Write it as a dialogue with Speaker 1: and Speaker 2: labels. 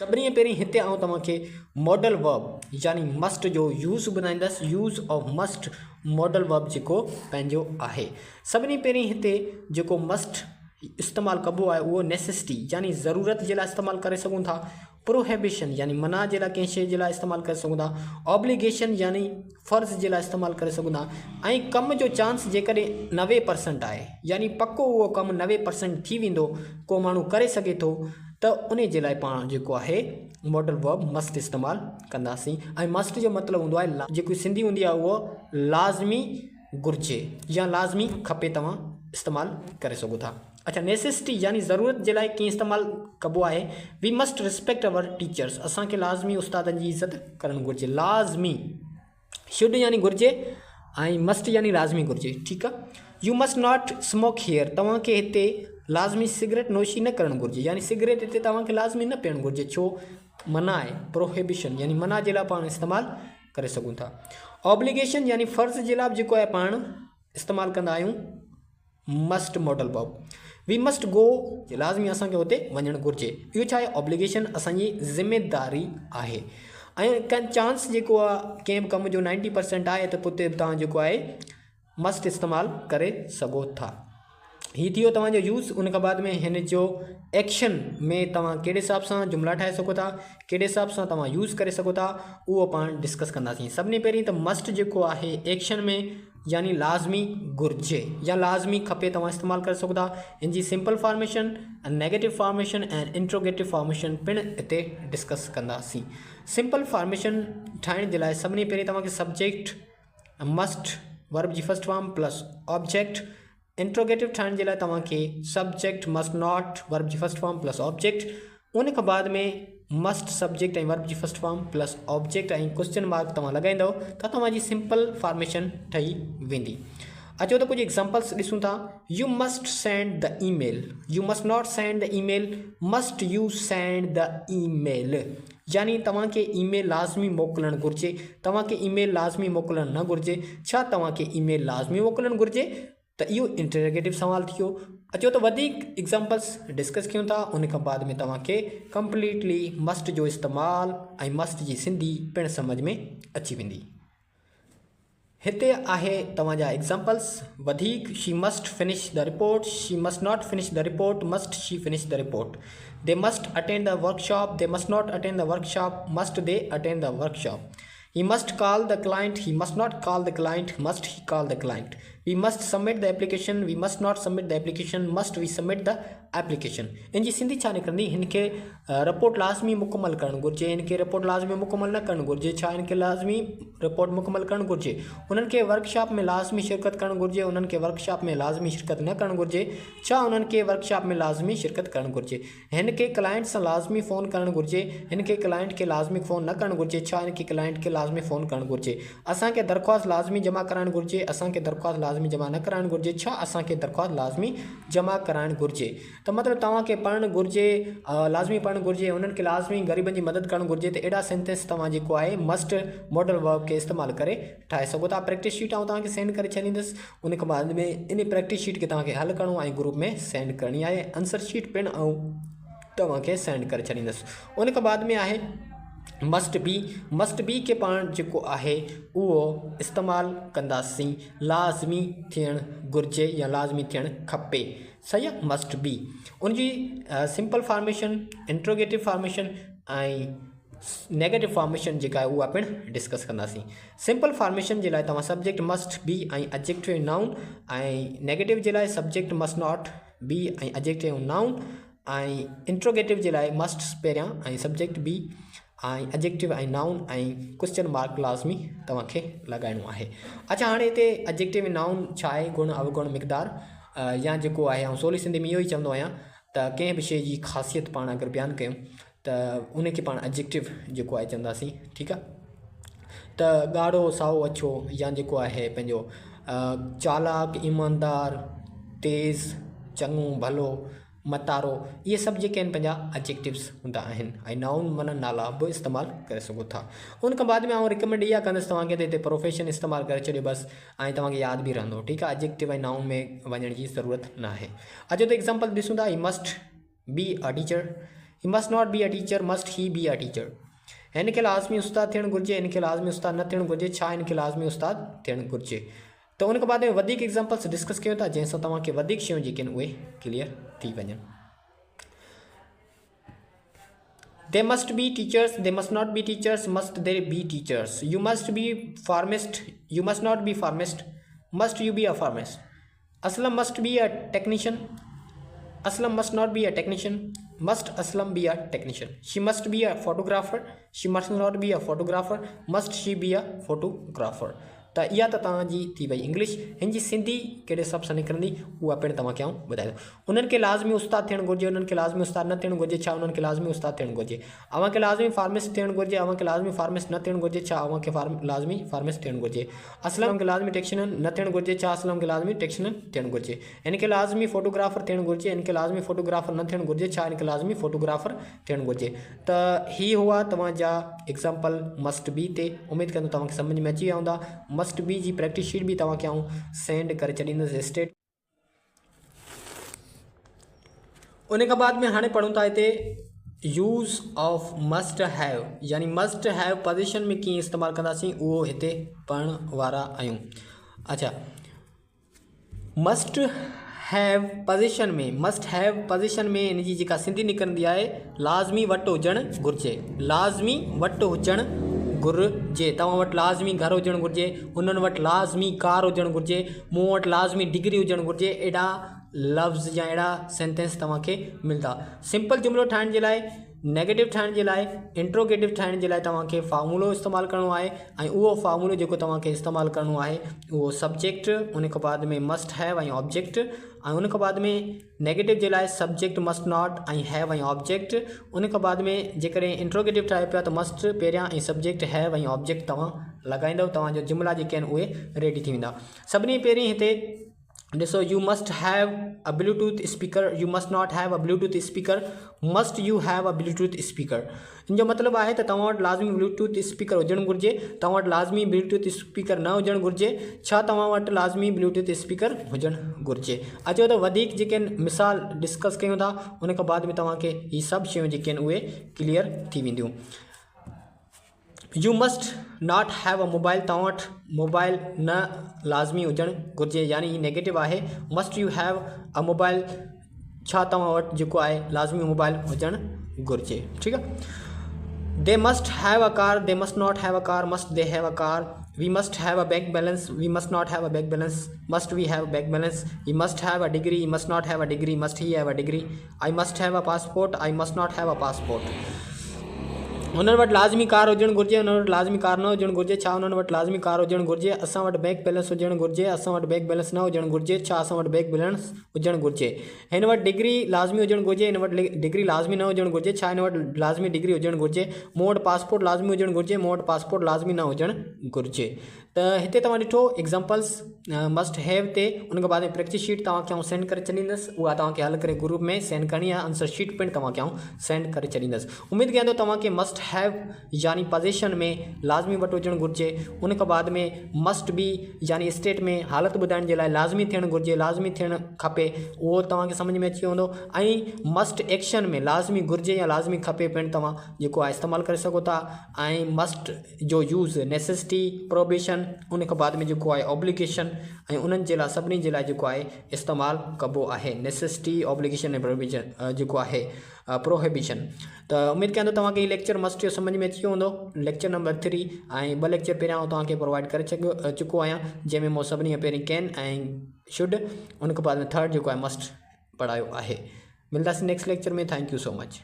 Speaker 1: सभिनी पहिरीं हिते आउं तव्हांखे मॉडल वर्ब यानी मस्ट जो यूज़ ॿुधाईंदुसि। Use of must modal verb जेको पंहिंजो आहे। सभिनी पहिरीं हिते जेको मस्ट इस्तेमालु कबो आहे उहो नेसेसिटी यानी ज़रूरत जे लाइ इस्तेमालु करे सघूं था। प्रोहिबिशन यानी मना जे लाइ कंहिं शइ जे लाइ इस्तेमालु करे सघूं था। ऑब्लिगेशन यानी फ़र्ज़ जे लाइ इस्तेमालु करे सघूं था। ऐं कम जो चांस जेकॾहिं 90% आहे यानी पको उहो कमु 90% थी वेंदो, को माण्हू करे सघे थो, त उन जे लाइ पाण जेको आहे मॉडल वर्ब मस्ट इस्तेमालु कंदासीं। ऐं मस्ट जो मतिलबु हूंदो आहे जेको सिंधी हूंदी आहे उहो लाज़मी घुरिजे या लाज़मी खपे, तव्हां इस्तेमालु करे सघो था। अच्छा, नेसेसिटी यानी ज़रूरत जे लाइ कीअं इस्तेमालु कबो आहे। We must respect our teachers, असांखे लाज़मी उस्तादनि जी इज़त करणु घुरिजे। लाज़मी शुड यानी घुरिजे ऐं मस्ट यानी लाज़मी घुरिजे, ठीकु आहे। U must not smoke here, तव्हांखे हिते लाज़मी सिगरेट नोशी न करणु घुरिजे यानी सिगरेट हिते तव्हांखे लाज़मी न पीअणु घुरिजे, छो मना आहे। प्रोहिबिशन यानी मना जे लाइ पाण इस्तेमालु करे सघूं था। ऑब्लिगेशन यानी फ़र्ज़ जे लाइ जेको आहे पाण इस्तेमालु कंदा आहियूं must modal verb. We must go लाज़मी असांखे हुते वञणु घुरिजे। इहो छा आहे, ऑब्लिगेशन असांजी ज़िमेदारी आहे। ऐं कंहिं चांस जेको आहे कंहिं बि कम जो 90% आहे त पोइ तव्हां जेको आहे मस्ट इस्तेमालु करे सघो था। हीअ थी वियो तव्हांजो यूज़। उन खां बाद में हिन जो एक्शन में तव्हां कहिड़े हिसाब सां जुमिला ठाहे सघो था, कहिड़े हिसाब सां तव्हां यूज़ करे सघो था, उहो पाण डिस्कस कंदासीं। सभिनी पहिरीं त मस्ट जेको आहे एक्शन में यानी लाज़मी घुरिजे या लाज़मी खपे तव्हां इस्तेमालु करे सघो था। इन जी सिंपल फॉर्मेशन, नेगेटिव फॉर्मेशन ऐं इंट्रोगेटिव फॉर्मेशन पिणु हिते डिस्कस कंदासीं। सिंपल फॉर्मेशन ठाहिण जे लाइ सभिनी पहिरीं तव्हांखे सब्जेक्ट मस्ट वर्ब जी first form plus object. Interrogative ठाहिण जे लाइ तव्हांखे सब्जेक्ट मस्ट नॉट वर्ब जी फर्स्ट फॉर्म प्लस ऑब्जेक्ट। उन खां बाद में मस्ट सब्जेक्ट ऐं वर्ब जी फर्स्ट फॉर्म प्लस ऑब्जेक्ट ऐं क्वेश्चन मार्क तव्हां लॻाईंदव त तव्हांजी सिंपल फॉर्मेशन ठही वेंदी। अचो त कुझु एग्जाम्पल्स ॾिसूं था। U must send the email, U must not send the email, must U send the email यानी तव्हांखे ईमेल लाज़मी मोकिलणु घुरिजे, तव्हांखे ईमेल लाज़मी मोकिलणु न घुरिजे। छा तव्हांखे ईमेल लाज़मी मोकिलणु घुरिजे, त इहो इंटरोगेटिव सवाल थियो। अचो त वधीक एग्जाम्पल्स डिस्कस कयूं था। उन खां बाद में तव्हांखे कंप्लीटली मस्ट जो इस्तेमालु ऐं मस्ट जी सिंधी पिणु सम्झ में अची वेंदी। हिते आहे तव्हांजा एग्जाम्पल्स वधीक। She must finish the report, she must not finish the report, must she finish the report. They must attend the workshop, the must not attend the workshop, must they attend the workshop. He must call the client, he must not call the client, must he call the client. We must submit the application, we must not submit the application, must we submit the application. इन जी सिंधी छा निकिरंदी, हिनखे report लाज़मी मुकमल करणु घुरिजे, हिनखे report लाज़मी मुकमल न करणु घुरिजे। छा हिनखे लाज़मी रिपोर्ट मुकमल करणु घुरिजे। उन्हनि खे वर्कशॉप में लाज़मी शिरकत करणु घुरिजे, उन्हनि खे वर्कशॉप में लाज़मी शिरकत न करणु घुरिजे। छा उन्हनि खे वर्कशॉप में लाज़मी शिरकत करणु घुरिजे। हिनखे क्लाइंट सां लाज़मी फ़ोन करणु घुरिजे, हिनखे क्लाइंट खे लाज़मी फ़ोन न करणु घुरिजे। छा हिनखे क्लाइंट खे लाज़मी फ़ोन करणु घुरिजे। असांखे दरख़्वास्त लाज़मी जमा कराइणु घुरिजे, असांखे दरख़्वास्त लाज़मी जमा न कराइणु घुरिजे। छा असांखे दरख़्वास्त लाज़मी जमा कराइणु घुरिजे। त मतिलबु तव्हांखे पढ़णु घुरिजे, लाज़मी पढ़णु घुरिजे, उन्हनि खे लाज़मी ग़रीबनि जी मदद करणु घुरिजे। त अहिड़ा सेंटेंस तव्हां जेको आहे मस्ट मॉडल वर्ब खे इस्तेमालु करे ठाहे सघो था। प्रैक्टिस शीट आउं तव्हांखे सेंड करे छॾींदुसि। उन खां बाद में इन प्रैक्टिस शीट खे तव्हांखे हल करिणो ऐं ग्रुप में सेंड करणी आहे। आंसर शीट पिणु आउं तव्हांखे सेंड करे छॾींदुसि। उन खां बाद में आहे मस्ट बी के पाण जेको आहे उहो इस्तेमालु कंदासीं लाज़मी थियणु घुरिजे या लाज़मी थियणु खपे। सही आहे, मस्ट बी। उनजी सिंपल फॉर्मेशन, इंट्रोगेटिव फॉर्मेशन ऐं नेगेटिव फॉर्मेशन जेका आहे उहा पिणु डिस्कस कंदासीं। सिंपल फॉर्मेशन जे लाइ तव्हां सब्जेक्ट मस्ट बी ऐं एडजेक्टिव नाउन, ऐं नेगेटिव जे लाइ सब्जेक्ट मस्ट नॉट बी ऐं एडजेक्टिव नाउन, ऐं इंट्रोगेटिव जे लाइ मस्ट पहिरियां ऐं सब्जेक्ट बी ऐं एडजेक्टिव ऐं नाउन ऐं क्वेश्चन मार्क लाज़मी तव्हांखे लॻाइणो आहे। अच्छा, हाणे हिते एडजेक्टिव नाउन छा आहे, गुण अवगुण मिक़दार या जेको आहे ऐं सवली सिंधी में इहो ई चवंदो आहियां त कंहिं बि शइ जी ख़ासियत पाण अगरि बयानु कयूं त उनखे पाण एडजेक्टिव जेको आहे चवंदासीं। ठीकु आहे, त ॻाढ़ो साओ अछो या जेको आहे पंहिंजो चालाक ईमानदार तेज़ चङो भलो मतारो, इहे सभु जेके आहिनि पंहिंजा एडजेक्टिव्स हूंदा आहिनि। ऐं नाउन माना नाला बि इस्तेमालु करे सघो था। उन खां बाद में आउं रिकमेंड इहा कंदुसि तव्हांखे त हिते प्रोफेशन इस्तेमालु करे छॾियो बसि, ऐं तव्हांखे यादि बि रहंदो। ठीकु आहे, एडजेक्टिव ऐं नाउन में वञण जी ज़रूरत न आहे। अचो त एग्ज़ाम्पल ॾिसूं था। He must be a teacher, ही must not be a teacher, must ही बी अ टीचर। इनके लाज़मी उस्ताद थियणु घुरिजे, इनके लाज़मी उस्ताद न थियणु घुरिजे, छा इनके लाज़मी उस्ताद थियणु घुरिजे। तो उनखां बाद में वधीक एग्जाम्पल्स डिस्कस कयूं था जंहिंसां तव्हांखे वधीक शयूं जेके आहिनि उहे क्लियर थी वञनि। They must be teachers, they must not be teachers, must they be teachers? You must be pharmacist, you must not be pharmacist, must you be a pharmacist? Aslam must be a technician, Aslam must not be a technician, must Aslam be a technician? She must be a photographer, she must not be a photographer, must she be a photographer? त इहा त तव्हांजी थी वई English. हिन जी सिंधी कहिड़े हिसाब सां निकिरंदी उहा पिणु तव्हांखे आउं ॿुधायो। उन्हनि खे लाज़मी उस्ताद थियणु घुरिजे, उन्हनि खे लाज़मी उस्ताद न थियणु घुरिजे, छा उन्हनि खे लाज़मी उस्ताद थियणु घुरिजे। अव्हांखे लाज़मी फार्मेसिस्ट थियणु घुरिजे, अव्हांखे लाज़मी फार्मेसिस्ट न थियणु घुरिजे, छा अव्हांखे लाज़मी फार्मेसिस्ट थियणु घुरिजे। असलम खे लाज़मी टेक्नीशियन न थियणु घुरिजे, छा असलम खे लाज़मी टेक्नीशियन थियणु घुरिजे। इनखे लाज़मी फोटोग्राफर थियणु घुरिजे, इनखे लाज़मी फोटोग्राफर न थियणु घुरिजे, छा इनखे लाज़मी फोटोग्राफर थियणु घुरिजे। त ही हुआ तव्हांजा एग्ज़ाम्पल मस्ट बी ते। उमेद कंदो तव्हांखे सम्झ में अची विया हूंदा। मस्ट बी जी प्रैक्टिस शीट भी तव्हांखे आउं सेंड करे छॾींदुसि स्टेट। उन खां बाद में हाणे पढ़ूं था हिते यूज़ ऑफ मस्ट हैव, यानी मस्ट हैव पोजीशन में कीअं इस्तेमालु कंदासीं उहो हिते पढ़ण वारा आहियूं। अच्छा, मस्ट हैव पोजीशन में, मस्ट हैव पोजीशन में इन जी जेका सिंधी निकिरंदी आहे लाज़मी वटि हुजणु घुरिजे, लाज़मी वटि हुजणु घुरिजे। तव्हां वटि लाज़मी घर हुजणु घुरिजे, उन्हनि वटि लाज़मी कार हुजणु घुरिजे, मूं वटि लाज़मी डिग्री हुजणु घुरिजे। एॾा लफ़्ज़ या अहिड़ा सेंटेंस तव्हांखे मिलंदा। सिंपल जुमिलो ठाहिण जे लाइ, नेगेटिव ठाहिण जे लाइ, इंट्रोगेटिव ठाहिण जे लाइ तव्हांखे फार्मूलो इस्तेमालु करिणो आहे ऐं उहो फार्मूलो जेको तव्हांखे इस्तेमालु करिणो आहे उहो सब्जेक्ट, उन खां बाद में मस्ट हैव ऐं ऑब्जेक्ट, ऐं उन खां बाद में नेगेटिव जे लाइ सब्जेक्ट मस्ट नॉट ऐं हैव ऐं ऑब्जेक्ट। उन खां बाद में जेकॾहिं इंट्रोगेटिव ठाहे पिया त मस्ट पहिरियां ऐं सब्जेक्ट हैव ऐं ऑब्जेक्ट तव्हां लॻाईंदव, तव्हांजा जुमिला जेके आहिनि उहे रेडी थी वेंदा। सभिनी पहिरीं हिते ॾिसो, U must have a Bluetooth speaker, U must not have a Bluetooth speaker, must U have a Bluetooth speaker. इन जो मतिलबु आहे त तव्हां वटि लाज़मी ब्लूटूथ स्पीकर हुजणु घुरिजे, तव्हां वटि लाज़मी ब्लूटूथ स्पीकर न हुजणु घुरिजे, छा तव्हां वटि लाज़मी ब्लूटूथ स्पीकर हुजणु घुरिजे। अचो त वधीक जेके आहिनि मिसाल डिस्कस कयूं था, उन खां बाद में तव्हांखे हीअ सभु शयूं जेके आहिनि उहे क्लियर थी वेंदियूं। U must not have a mobile, तव्हां वटि मोबाइल न लाज़मी हुजणु घुरिजे, यानी ही नेगेटिव आहे। Must U have a mobile, छा तव्हां वटि जेको आहे लाज़मी मोबाइल हुजणु घुरिजे। ठीकु आहे। They must have a car, they must not have a car, must they have a car. We must have a bank balance, we must not have a bank balance, must we have bank balance. He must have a degree, he must not have a degree, must he have a degree. I must have a passport, I must not have a passport. उन्हनि वटि लाज़मी car हुजणु घुरिजे, उन्हनि वटि लाज़मी car न हुजणु घुरिजे, छा उन्हनि वटि लाज़मी कार हुजणु घुरिजे। असां वटि बैंक बैलेंस हुजणु घुरिजे, असां वटि बैंक बैलेंस न हुजणु घुरिजे, छा असां वटि बैंक बैलेंस हुजणु घुरिजे। हिन वटि डिग्री लाज़मी हुजणु घुरिजे, हिन वटि डिग्री लाज़मी न हुजणु घुरिजे, छा हिन वटि लाज़मी डिग्री हुजणु घुरिजे। मूं वटि पासपोर्ट लाज़मी हुजणु घुरिजे, मूं वटि पासपोर्ट लाज़मी न हुजणु घुरिजे। त हिते तव्हां ॾिठो एग्ज़ाम्पल्स मस्ट हैव ते, उन खां बाद में प्रैक्टिस शीट तव्हांखे आउं सेंड करे छॾींदुसि, उहा तव्हांखे हल करे ग्रुप में सेंड करणी आहे। आंसर शीट पिणु तव्हांखे आउं सेंड करे छॾींदुसि। उमेदु कयां थो तव्हांखे मस्ट हैव यानी पोजीशन में लाज़मी वटि हुजणु घुरिजे, उन खां बाद में मस्ट बी यानी स्टेट में हालत ॿुधाइण जे लाइ लाज़मी थियणु घुरिजे, लाज़मी थियणु खपे, उहो तव्हांखे सम्झ में अची वेंदो। ऐं मस्ट एक्शन में लाज़मी घुरिजे या लाज़मी खपे पिणु तव्हां जेको आहे इस्तेमालु करे सघो था। ऐं मस्ट जो यूज़ नेसेसिटी, प्रोबेशन, उन खां बाद में जेको आहे ऑब्लिगेशन, ऐं उन्हनि जे लाइ सभिनी जे लाइ जेको आहे इस्तेमालु कबो आहे नेसेसिटी, ऑब्लिगेशन ऐं प्रोविजन जेको आहे प्रोहिबिशन। त उमेदु कयां थो तव्हांखे हीउ लेक्चर मस्ट जो सम्झ में अची वियो हूंदो। लेक्चर नंबर 3 ऐं 2 लेक्चर पहिरियां तव्हांखे प्रोवाइड करे चुको आहियां, जंहिंमें मां सभिनी खां पहिरीं कैन ऐं शुड, उन खां बाद में थर्ड जेको आहे मस्ट पढ़ायो आहे। मिलंदासीं नेक्स्ट लेक्चर में। Thank you so much.